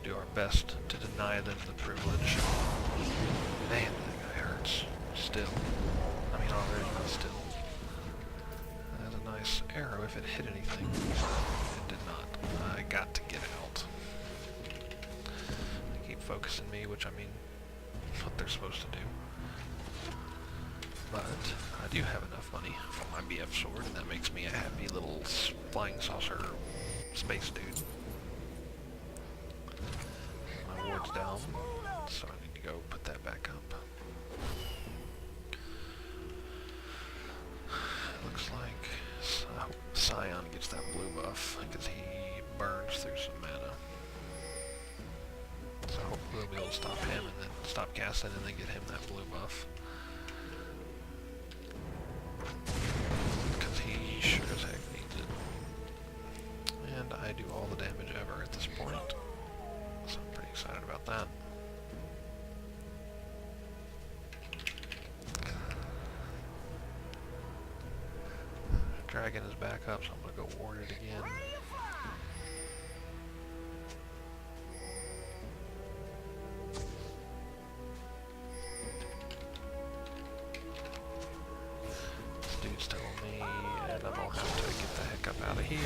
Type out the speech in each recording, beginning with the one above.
do our best to deny them the privilege. Man, that guy hurts. Still. I mean already, but still. That's a nice arrow if it hit anything. It did not. I got to get out. They keep focusing me, which I mean, what they're supposed to do. But I do have enough money for my BF sword, and that makes me a happy little flying saucer space dude. My ward's down, so I need to go put that back up. Looks like Scion gets that blue buff, because he burns through some mana. So hopefully we'll be able to stop him and then stop casting and then get him that blue buff. Because he sure as heck needs it. And I do all the damage ever at this point. So I'm pretty excited about that. Dragon is back up, so I'm going to go ward it again. This dude's telling me, and I'm going to have to get the heck up out of here.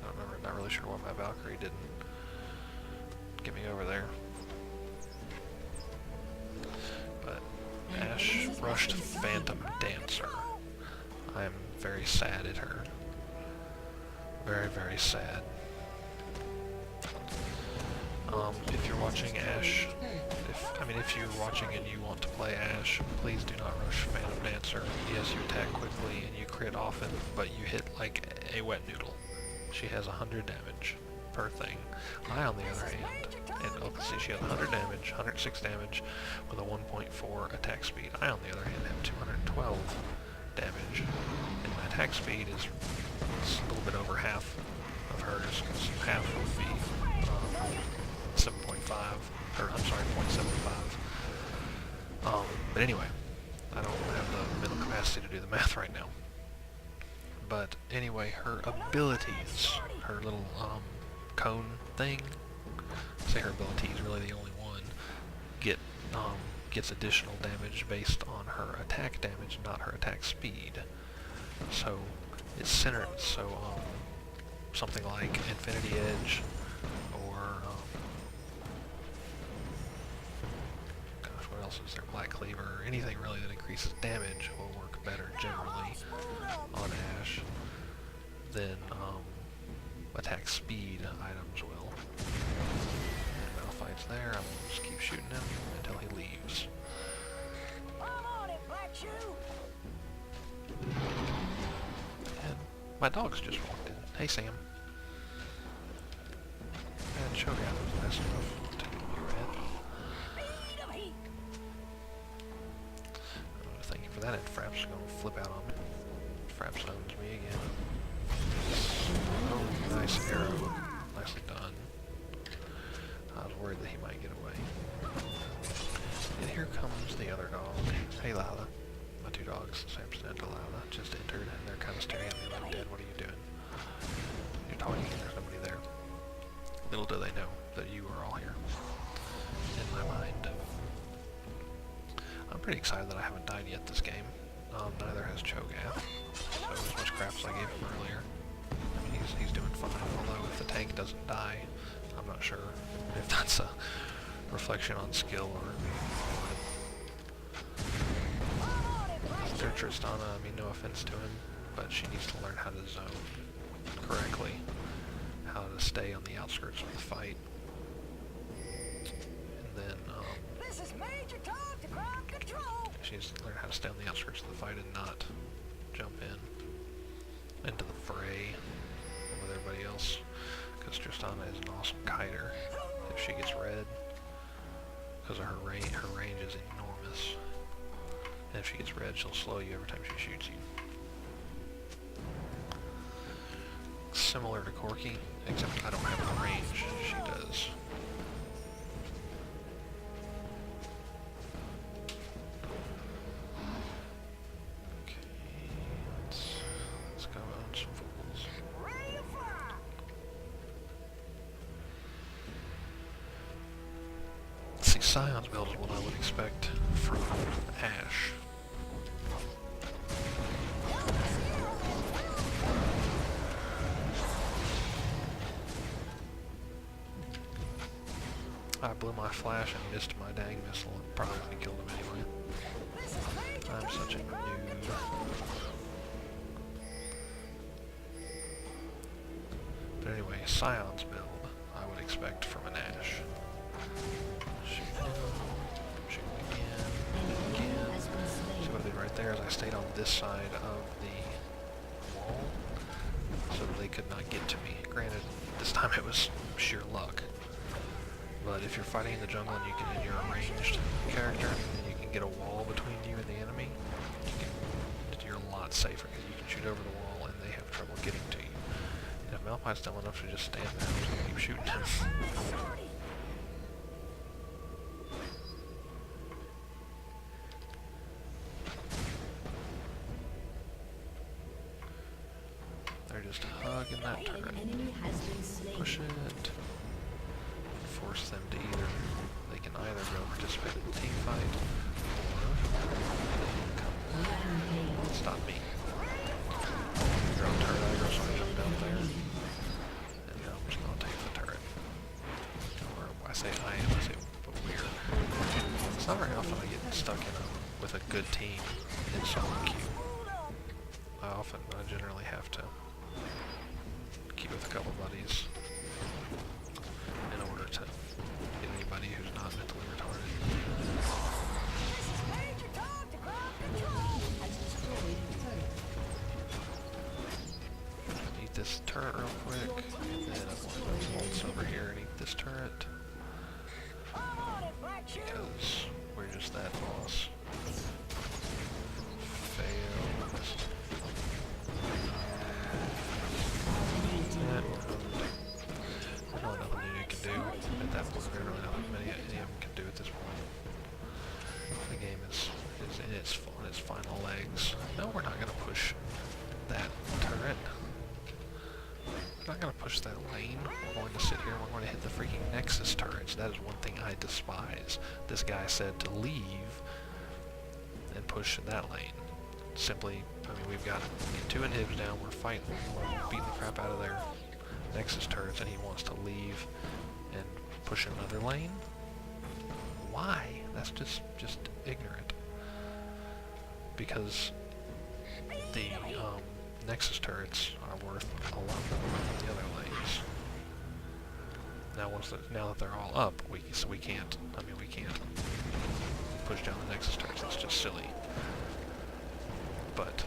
I don't remember, not really sure why my Valkyrie didn't get me over there. But Ash rushed Phantom Dancer. I'm very sad at her. Very, very sad. If you're watching Ash, if you're watching and you want to play Ash, please do not rush Phantom Dancer. Yes, you attack quickly and you crit often, but you hit like a wet noodle. She has 100 damage per thing. I, on the other hand, and let's see, she has 100 damage, 106 damage with a 1.4 attack speed. I, on the other hand, have 212 damage, and my attack speed is a little bit over half of hers, because half would be 7.5, or I'm sorry, 0.75. But anyway, I don't have the mental capacity to do the math right now. But anyway, her abilities, her little cone thing, say her ability is really the only one, gets additional damage based on her attack damage, not her attack speed. So it's centered, so something like Infinity Edge, or gosh, what else is there? Black Cleaver, anything really that increases damage will work better generally on Ash than attack speed items will. And Malphite's there, I'm gonna just keep shooting him until he leaves. And my dog's just walked in. Hey Sam. And Shogun was nice enough to give me a red. Thank you for that, and Fraps is gonna flip out on me. Fraps owns me again. Oh, nice arrow. Nicely done. I was worried that he might get away. And here comes the other dog. Hey Lila. My two dogs, Samson and Delilah, just entered, and they're kind of staring at me like, Dad, what are you doing? You're talking and there's nobody there. Little do they know that you are all here. In my mind. I'm pretty excited that I haven't died yet this game. Neither has Cho'Gath. So as much crap as I gave him earlier, he's doing fine. Although if the tank doesn't die, I'm not sure if that's a reflection on skill or what. Tristana, I mean, no offense to him, but she needs to learn how to zone correctly, how to stay on the outskirts of the fight, and then she needs to learn how to stay on the outskirts of the fight and not jump into the fray with everybody else, because Tristana is an awesome kiter if she gets red, because of her range is enormous. And if she gets red, she'll slow you every time she shoots you. Similar to Corki, except I don't have the range she does. Okay, let's go on some fools. Scion's build is what I would expect from Ash. I blew my flash and missed my dang missile and probably would have killed him anyway. I'm such a noob. But anyway, Scion's build I would expect from an Ash. Shoot him. Shoot again. So what I did right there is I stayed on this side of the wall so that they could not get to me. Granted, this time it was sheer luck. But if you're fighting in the jungle and you're a ranged character and you can get a wall between you and the enemy, you're a lot safer because you can shoot over the wall and they have trouble getting to you. And if Malphite's dumb enough to just stand there, I'm just gonna keep shooting him. They're just hugging that turret. Push it. Force them to they can either go participate in the team fight, or they can come stop me. You're on turret aggro, so I jump down there, and I'm just gonna take the turret. Or I say I say, but we're. It's not very often I get stuck with a good team in solo queue. I generally have to queue with a couple buddies in order to get anybody who's not mentally retarded. Eat this turret real quick, and then I'm going to waltz over here and eat this turret. Because we're just that boss. Fail. There's really nothing new you can do at that point. There's really nothing any of them can do at this point. The game is in its final legs. No, we're not going to push that turret. We're not going to push that lane. We're going to sit here and we're going to hit the freaking Nexus turrets. That is one thing I despise. This guy said to leave and push that lane. Simply, I mean, we've got 2 inhibs down. We're fighting. We're beating the crap out of their Nexus turrets, and he wants to leave and push another lane? Why? That's just ignorant. Because the Nexus turrets are worth a lot more than the other lanes. Now, now that they're all up, we can't. I mean, we can't push down the Nexus turrets. That's just silly. But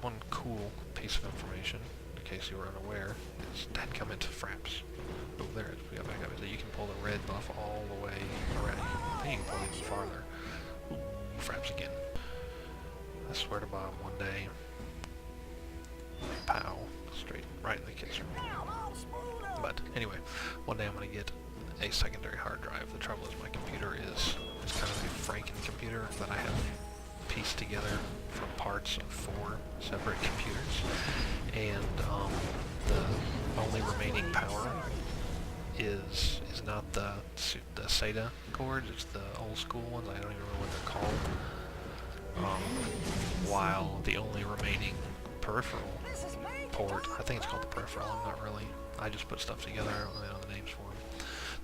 one cool piece of information, in case you were unaware, is that come into fraps. Oh, there it is. We got back up. You can pull the red buff all the way around. I think you can pull it even farther. Ooh, fraps again. I swear to Bob, one day, pow, straight right in the kisser. But anyway, one day I'm going to get a secondary hard drive. The trouble is my computer is kind of a Franken computer that I have pieced together from parts of 4 separate computers, and the only remaining power is not the SATA cords, it's the old school ones. I don't even remember what they're called. While the only remaining peripheral port, I think it's called the peripheral, I'm not really, I just put stuff together, I don't really know the names for them.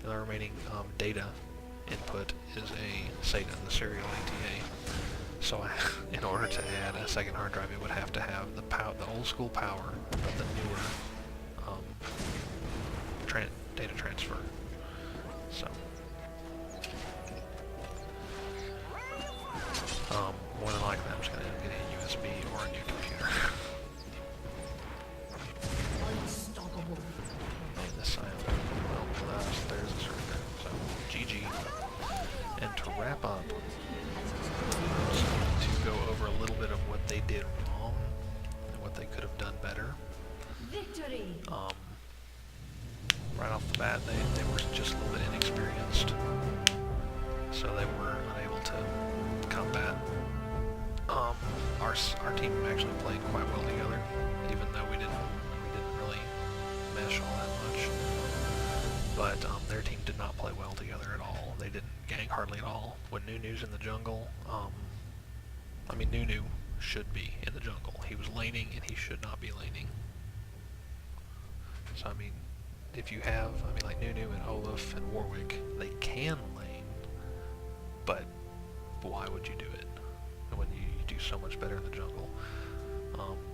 The only remaining data input is a SATA, the serial ATA. So in order to add a second hard drive, it would have to have the old school power, but the newer data transfer. So more than likely, I'm just going to end up getting a USB or a new computer. And this side, well, there's a circuit. So GG. And to wrap up, to go over a little bit of what they did wrong and what they could have done better. Victory. Right off the bat, they were just a little bit inexperienced, so they were unable to combat. Our team actually played quite well together, even though we didn't really mesh all that much. But but their team did not play well together at all. They didn't gank hardly at all. When Nunu's in the jungle, I mean, Nunu should be in the jungle. He was laning, and he should not be laning. So, I mean, if you have, I mean, like Nunu and Olaf and Warwick, they can lane, but why would you do it when you do so much better in the jungle?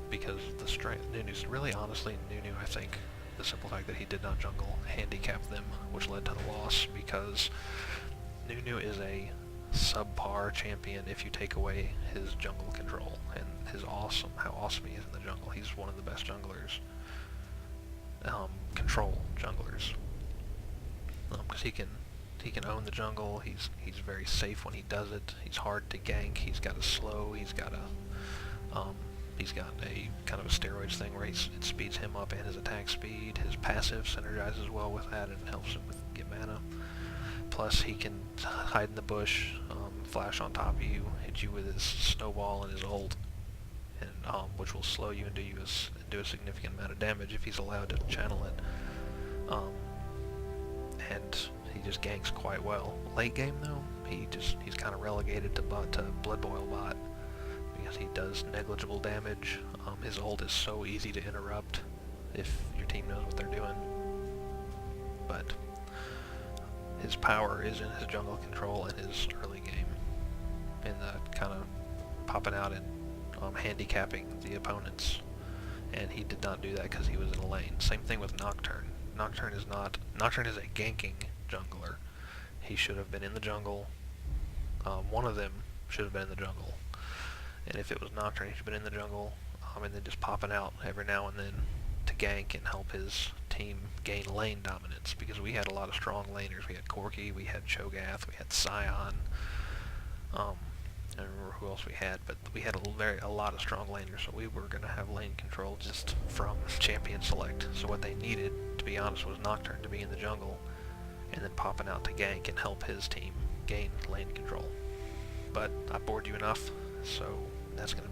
Because the strength, Nunu's really, honestly, Nunu, I think, the simple fact that he did not jungle handicapped them, which led to the loss, because Nunu is a subpar champion if you take away his jungle control and how awesome he is in the jungle. He's one of the best junglers, control junglers, because he can own the jungle. He's very safe when he does it. He's hard to gank. He's got a slow. He's got a kind of a steroids thing where it speeds him up and his attack speed. His passive synergizes well with that and helps him get mana. Plus, he can hide in the bush, flash on top of you, hit you with his snowball and his ult, and which will slow you and do a significant amount of damage if he's allowed to channel it. And he just ganks quite well. Late game though, he's kind of relegated to Blood Boil bot because he does negligible damage. His ult is so easy to interrupt if your team knows what they're doing. But his power is in his jungle control and his early game, in the kind of popping out and handicapping the opponents. And he did not do that because he was in a lane. Same thing with Nocturne. Nocturne is a ganking jungler. He should have been in the jungle. One of them should have been in the jungle. And if it was Nocturne, he should have been in the jungle, and then just popping out every now and then to gank and help his team gain lane dominance, because we had a lot of strong laners. We had Corki, we had Cho'Gath, we had Scion, I don't remember who else we had, but we had a lot of strong laners, so we were going to have lane control just from champion select. So what they needed, to be honest, was Nocturne to be in the jungle, and then popping out to gank and help his team gain lane control. But I bored you enough, so that's going to